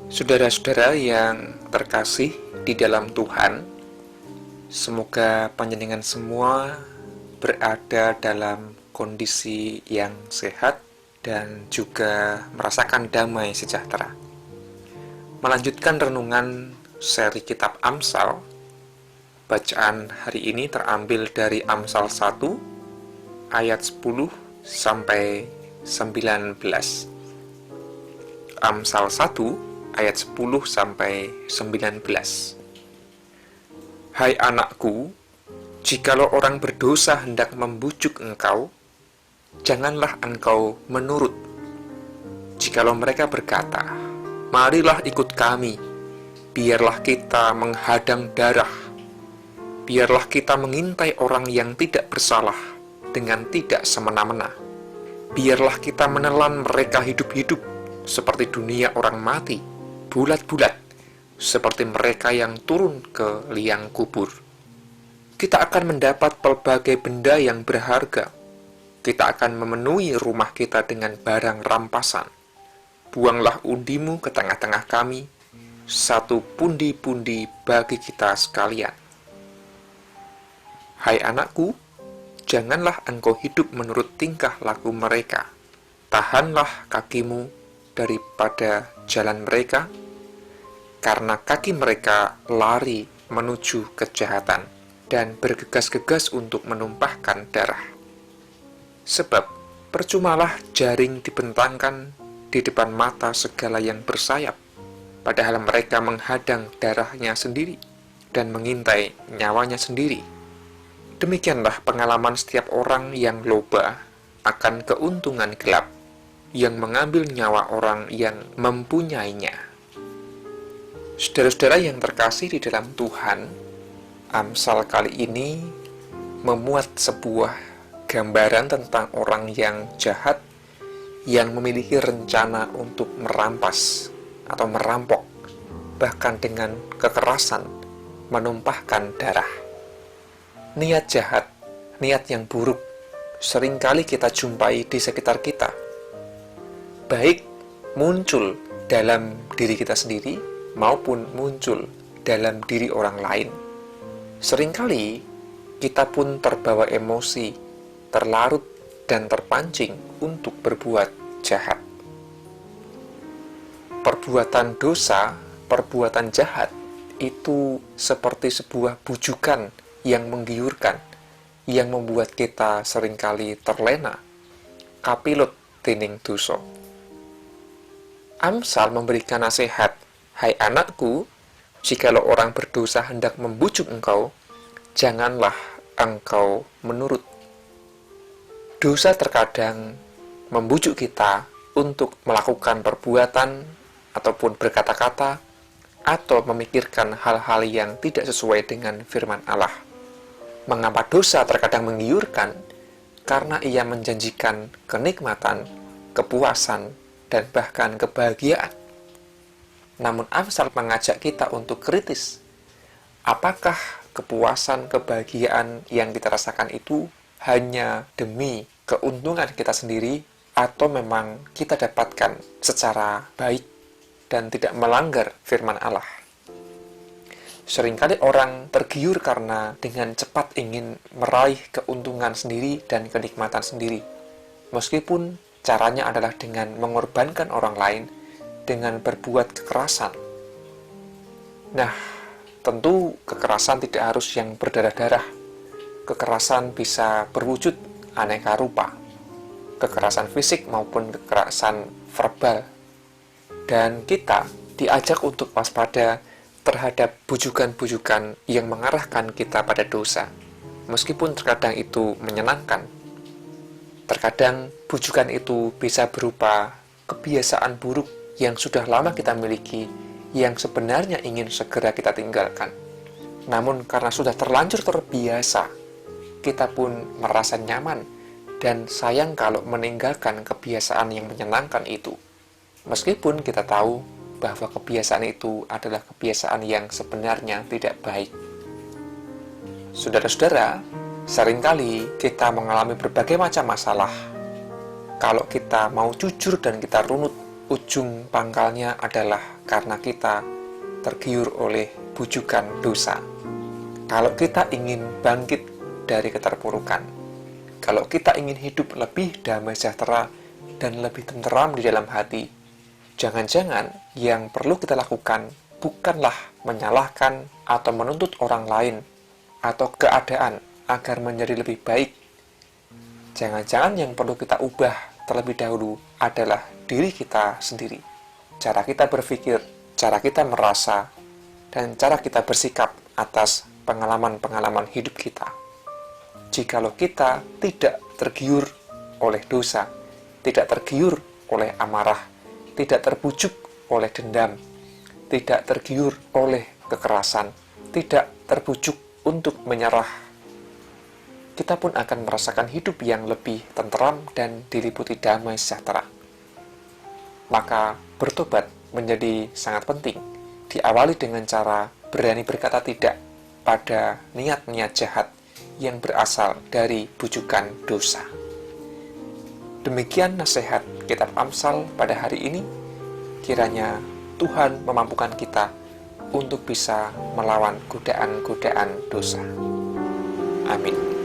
Saudara-saudara yang terkasih di dalam Tuhan, semoga panjenengan semua berada dalam kondisi yang sehat dan juga merasakan damai sejahtera. Melanjutkan renungan seri kitab Amsal, bacaan hari ini terambil dari Amsal 1 ayat 10 sampai 19. Amsal 1 ayat 10 sampai 19. Hai anakku, jikalau orang berdosa hendak membujuk engkau, janganlah engkau menurut. Jikalau mereka berkata, marilah ikut kami, biarlah kita menghadang darah, biarlah kita mengintai orang yang tidak bersalah dengan tidak semena-mena, biarlah kita menelan mereka hidup-hidup seperti dunia orang mati, bulat-bulat, seperti mereka yang turun ke liang kubur. Kita akan mendapat pelbagai benda yang berharga. Kita akan memenuhi rumah kita dengan barang rampasan. Buanglah undimu ke tengah-tengah kami, satu pundi-pundi bagi kita sekalian. Hai anakku, janganlah engkau hidup menurut tingkah laku mereka. Tahanlah kakimu daripada jalan mereka, karena kaki mereka lari menuju kejahatan dan bergegas-gegas untuk menumpahkan darah. Sebab percumalah jaring dibentangkan di depan mata segala yang bersayap, padahal mereka menghadang darahnya sendiri dan mengintai nyawanya sendiri. Demikianlah pengalaman setiap orang yang loba akan keuntungan gelap, yang mengambil nyawa orang yang mempunyainya. Saudara-saudara yang terkasih di dalam Tuhan, Amsal kali ini memuat sebuah gambaran tentang orang yang jahat yang memiliki rencana untuk merampas atau merampok, bahkan dengan kekerasan menumpahkan darah. Niat jahat, niat yang buruk, seringkali kita jumpai di sekitar kita, baik muncul dalam diri kita sendiri maupun muncul dalam diri orang lain. Seringkali kita pun terbawa emosi, terlarut dan terpancing untuk berbuat jahat. Perbuatan dosa, perbuatan jahat itu seperti sebuah bujukan yang menggiurkan, yang membuat kita seringkali terlena, kapilut tining dosa. Amsal memberikan nasihat, hai anakku, jikalau orang berdosa hendak membujuk engkau, janganlah engkau menurut. Dosa terkadang membujuk kita untuk melakukan perbuatan ataupun berkata-kata atau memikirkan hal-hal yang tidak sesuai dengan firman Allah. Mengapa dosa terkadang menggiurkan? Karena ia menjanjikan kenikmatan, kepuasan, dan bahkan kebahagiaan. Namun Amsal mengajak kita untuk kritis. Apakah kepuasan, kebahagiaan yang kita rasakan itu hanya demi keuntungan kita sendiri, atau memang kita dapatkan secara baik dan tidak melanggar firman Allah? Seringkali orang tergiur karena dengan cepat ingin meraih keuntungan sendiri dan kenikmatan sendiri, meskipun caranya adalah dengan mengorbankan orang lain, dengan berbuat kekerasan. Nah, tentu kekerasan tidak harus yang berdarah-darah. Kekerasan bisa berwujud aneka rupa. Kekerasan fisik maupun kekerasan verbal. Dan kita diajak untuk waspada terhadap bujukan-bujukan yang mengarahkan kita pada dosa. Meskipun terkadang itu menyenangkan. Terkadang bujukan itu bisa berupa kebiasaan buruk yang sudah lama kita miliki, yang sebenarnya ingin segera kita tinggalkan. Namun karena sudah terlanjur terbiasa, kita pun merasa nyaman dan sayang kalau meninggalkan kebiasaan yang menyenangkan itu. Meskipun kita tahu bahwa kebiasaan itu adalah kebiasaan yang sebenarnya tidak baik. Saudara-saudara, seringkali kita mengalami berbagai macam masalah. Kalau kita mau jujur dan kita runut, ujung pangkalnya adalah karena kita tergiur oleh bujukan dosa. Kalau kita ingin bangkit dari keterpurukan, kalau kita ingin hidup lebih damai sejahtera dan lebih tenteram di dalam hati, jangan-jangan yang perlu kita lakukan bukanlah menyalahkan atau menuntut orang lain atau keadaan agar menjadi lebih baik. Jangan-jangan yang perlu kita ubah terlebih dahulu adalah diri kita sendiri. Cara kita berpikir, cara kita merasa, dan cara kita bersikap atas pengalaman-pengalaman hidup kita. Jikalau kita tidak tergiur oleh dosa, tidak tergiur oleh amarah, tidak terbujuk oleh dendam, tidak tergiur oleh kekerasan, tidak terbujuk untuk menyerah, kita pun akan merasakan hidup yang lebih tenteram dan diliputi damai sejahtera. Maka bertobat menjadi sangat penting, diawali dengan cara berani berkata tidak pada niat-niat jahat yang berasal dari bujukan dosa. Demikian nasihat kitab Amsal pada hari ini. Kiranya Tuhan memampukan kita untuk bisa melawan godaan-godaan dosa. Amin.